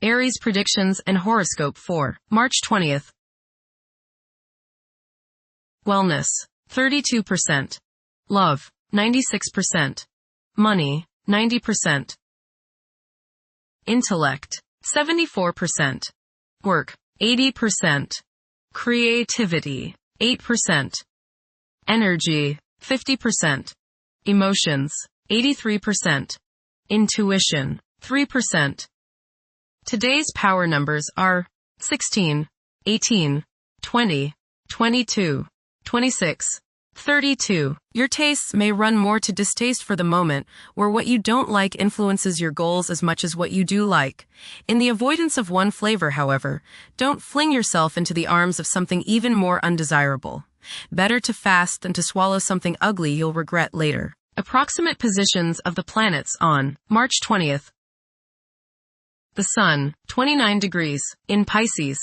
Aries predictions and horoscope for March 20th. Wellness, 32%. Love, 96%. Money, 90%. Intellect, 74%. Work, 80%. Creativity, 8%. Energy, 50%. Emotions, 83%. Intuition, 3%. Today's power numbers are 16, 18, 20, 22, 26, 32. Your tastes may run more to distaste for the moment, where what you don't like influences your goals as much as what you do like. In the avoidance of one flavor, however, don't fling yourself into the arms of something even more undesirable. Better to fast than to swallow something ugly you'll regret later. Approximate positions of the planets on March 20th. The Sun, 29 degrees, in Pisces.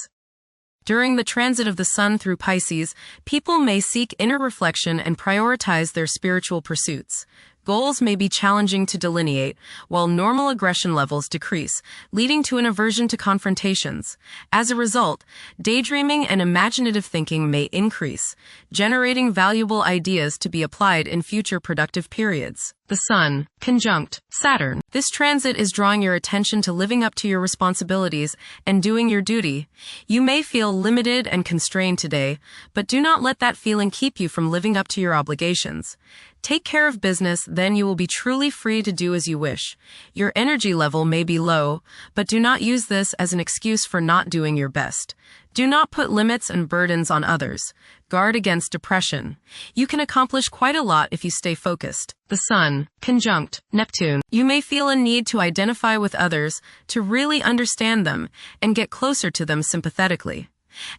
During the transit of the Sun through Pisces, people may seek inner reflection and prioritize their spiritual pursuits. Goals may be challenging to delineate, while normal aggression levels decrease, leading to an aversion to confrontations. As a result, daydreaming and imaginative thinking may increase, generating valuable ideas to be applied in future productive periods. The Sun, conjunct Saturn. This transit is drawing your attention to living up to your responsibilities and doing your duty. You may feel limited and constrained today, but do not let that feeling keep you from living up to your obligations. Take care of business, then you will be truly free to do as you wish. Your energy level may be low, but do not use this as an excuse for not doing your best. Do not put limits and burdens on others. Guard against depression. You can accomplish quite a lot if you stay focused. The Sun, conjunct Neptune. You may feel a need to identify with others, to really understand them, and get closer to them sympathetically.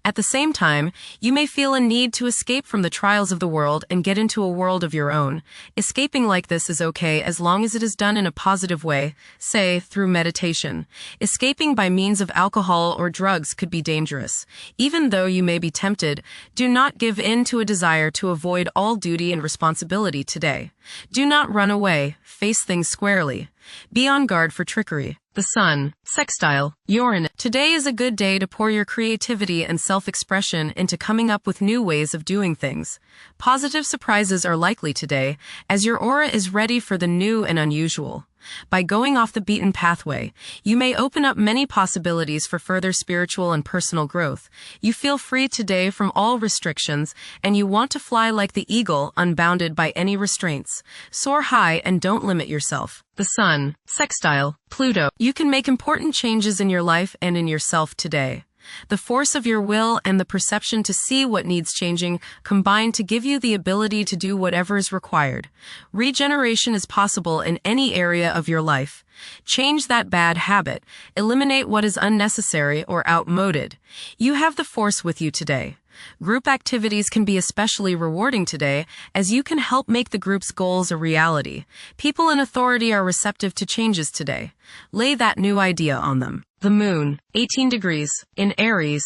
At the same time, you may feel a need to escape from the trials of the world and get into a world of your own. Escaping like this is okay as long as it is done in a positive way, say, through meditation. Escaping by means of alcohol or drugs could be dangerous. Even though you may be tempted, do not give in to a desire to avoid all duty and responsibility today. Do not run away, face things squarely. Be on guard for trickery. The Sun, sextile Uranus. Today is a good day to pour your creativity and self-expression into coming up with new ways of doing things. Positive surprises are likely today, as your aura is ready for the new and unusual. By going off the beaten pathway, you may open up many possibilities for further spiritual and personal growth. You feel free today from all restrictions, and you want to fly like the eagle, unbounded by any restraints. Soar high and don't limit yourself. The Sun, sextile Pluto. You can make important changes in your life and in yourself today. The force of your will and the perception to see what needs changing combine to give you the ability to do whatever is required. Regeneration is possible in any area of your life. Change that bad habit. Eliminate what is unnecessary or outmoded. You have the force with you today. Group activities can be especially rewarding today, as you can help make the group's goals a reality. People in authority are receptive to changes today. Lay that new idea on them. The Moon, 18 degrees, in Aries.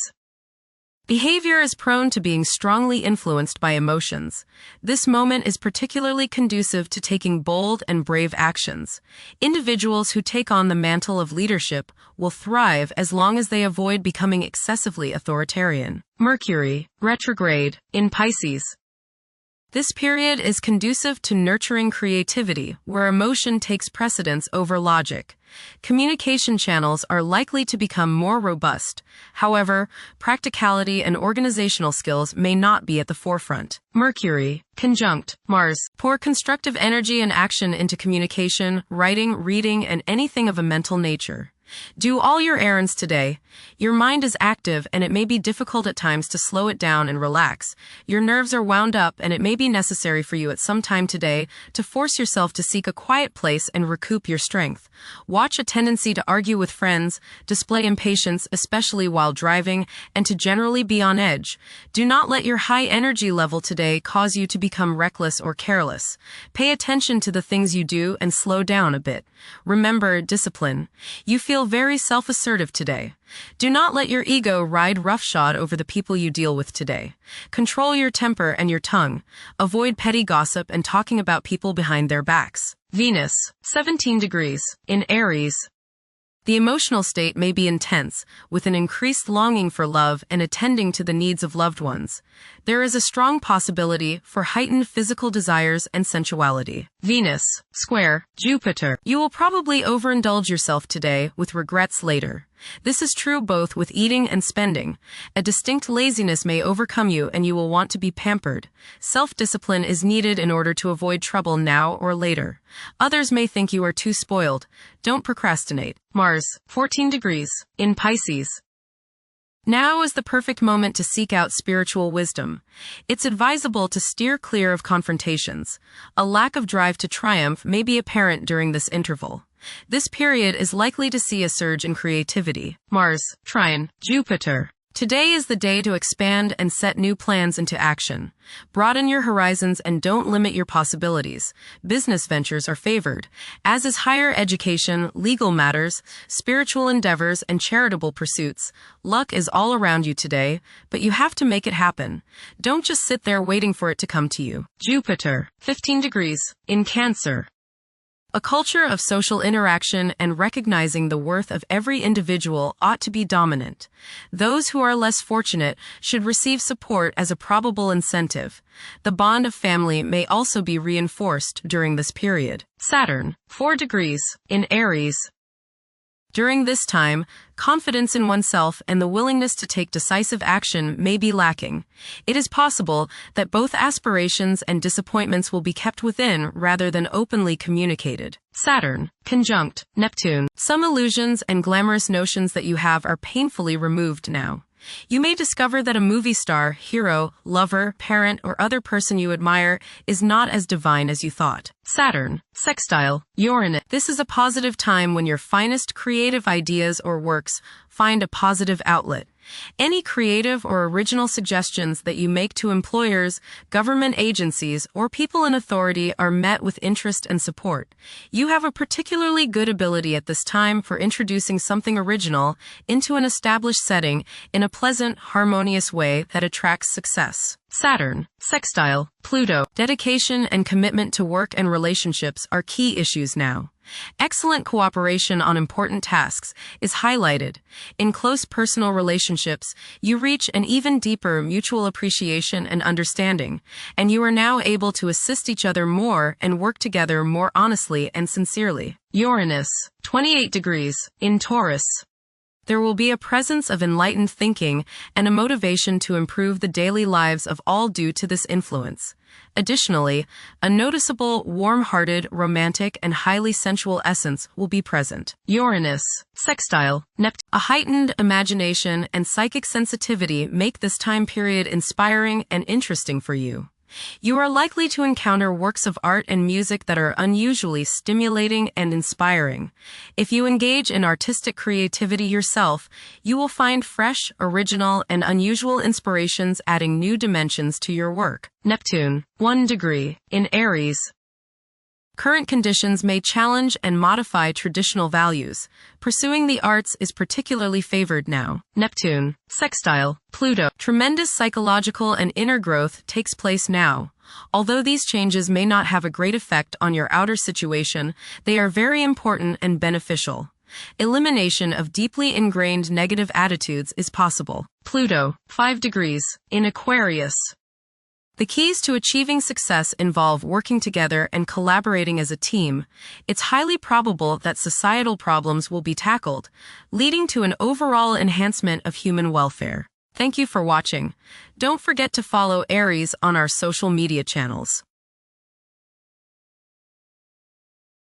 Behavior is prone to being strongly influenced by emotions. This moment is particularly conducive to taking bold and brave actions. Individuals who take on the mantle of leadership will thrive as long as they avoid becoming excessively authoritarian. Mercury, retrograde, in Pisces. This period is conducive to nurturing creativity, where emotion takes precedence over logic. Communication channels are likely to become more robust. However, practicality and organizational skills may not be at the forefront. Mercury, conjunct Mars. Pour constructive energy and action into communication, writing, reading, and anything of a mental nature. Do all your errands today. Your mind is active and it may be difficult at times to slow it down and relax. Your nerves are wound up and it may be necessary for you at some time today to force yourself to seek a quiet place and recoup your strength. Watch a tendency to argue with friends, display impatience, especially while driving, and to generally be on edge. Do not let your high energy level today cause you to become reckless or careless. Pay attention to the things you do and slow down a bit. Remember discipline. You feel very self-assertive today. Do not let your ego ride roughshod over the people you deal with today. Control your temper and your tongue. Avoid petty gossip and talking about people behind their backs. Venus, 17 degrees, in Aries. The emotional state may be intense, with an increased longing for love and attending to the needs of loved ones. There is a strong possibility for heightened physical desires and sensuality. Venus, square, Jupiter. You will probably overindulge yourself today with regrets later. This is true both with eating and spending. A distinct laziness may overcome you and you will want to be pampered. Self-discipline is needed in order to avoid trouble now or later. Others may think you are too spoiled. Don't procrastinate. Mars, 14 degrees, in Pisces. Now is the perfect moment to seek out spiritual wisdom. It's advisable to steer clear of confrontations. A lack of drive to triumph may be apparent during this interval. This period is likely to see a surge in creativity. Mars, trine, Jupiter. Today is the day to expand and set new plans into action. Broaden your horizons and don't limit your possibilities. Business ventures are favored, as is higher education, legal matters, spiritual endeavors, and charitable pursuits. Luck is all around you today, but you have to make it happen. Don't just sit there waiting for it to come to you. Jupiter, 15 degrees, in Cancer. A culture of social interaction and recognizing the worth of every individual ought to be dominant. Those who are less fortunate should receive support as a probable incentive. The bond of family may also be reinforced during this period. Saturn, 4 degrees, in Aries. During this time, confidence in oneself and the willingness to take decisive action may be lacking. It is possible that both aspirations and disappointments will be kept within rather than openly communicated. Saturn, conjunct Neptune. Some illusions and glamorous notions that you have are painfully removed now. You may discover that a movie star, hero, lover, parent, or other person you admire is not as divine as you thought. Saturn, sextile, Uranus. This is a positive time when your finest creative ideas or works find a positive outlet. Any creative or original suggestions that you make to employers, government agencies, or people in authority are met with interest and support. You have a particularly good ability at this time for introducing something original into an established setting in a pleasant, harmonious way that attracts success. Saturn, sextile, Pluto. Dedication and commitment to work and relationships are key issues now. Excellent cooperation on important tasks is highlighted. In close personal relationships, you reach an even deeper mutual appreciation and understanding, and you are now able to assist each other more and work together more honestly and sincerely. Uranus, 28 degrees, in Taurus. There will be a presence of enlightened thinking and a motivation to improve the daily lives of all due to this influence. Additionally, a noticeable, warm-hearted, romantic, and highly sensual essence will be present. Uranus, sextile, Neptune. A heightened imagination and psychic sensitivity make this time period inspiring and interesting for you. You are likely to encounter works of art and music that are unusually stimulating and inspiring. If you engage in artistic creativity yourself, you will find fresh, original, and unusual inspirations adding new dimensions to your work. Neptune, 1 degree, in Aries. Current conditions may challenge and modify traditional values. Pursuing the arts is particularly favored now. Neptune, sextile, Pluto. Tremendous psychological and inner growth takes place now. Although these changes may not have a great effect on your outer situation, they are very important and beneficial. Elimination of deeply ingrained negative attitudes is possible. Pluto, 5 degrees, in Aquarius. The keys to achieving success involve working together and collaborating as a team. It's highly probable that societal problems will be tackled, leading to an overall enhancement of human welfare. Thank you for watching. Don't forget to follow Aries on our social media channels.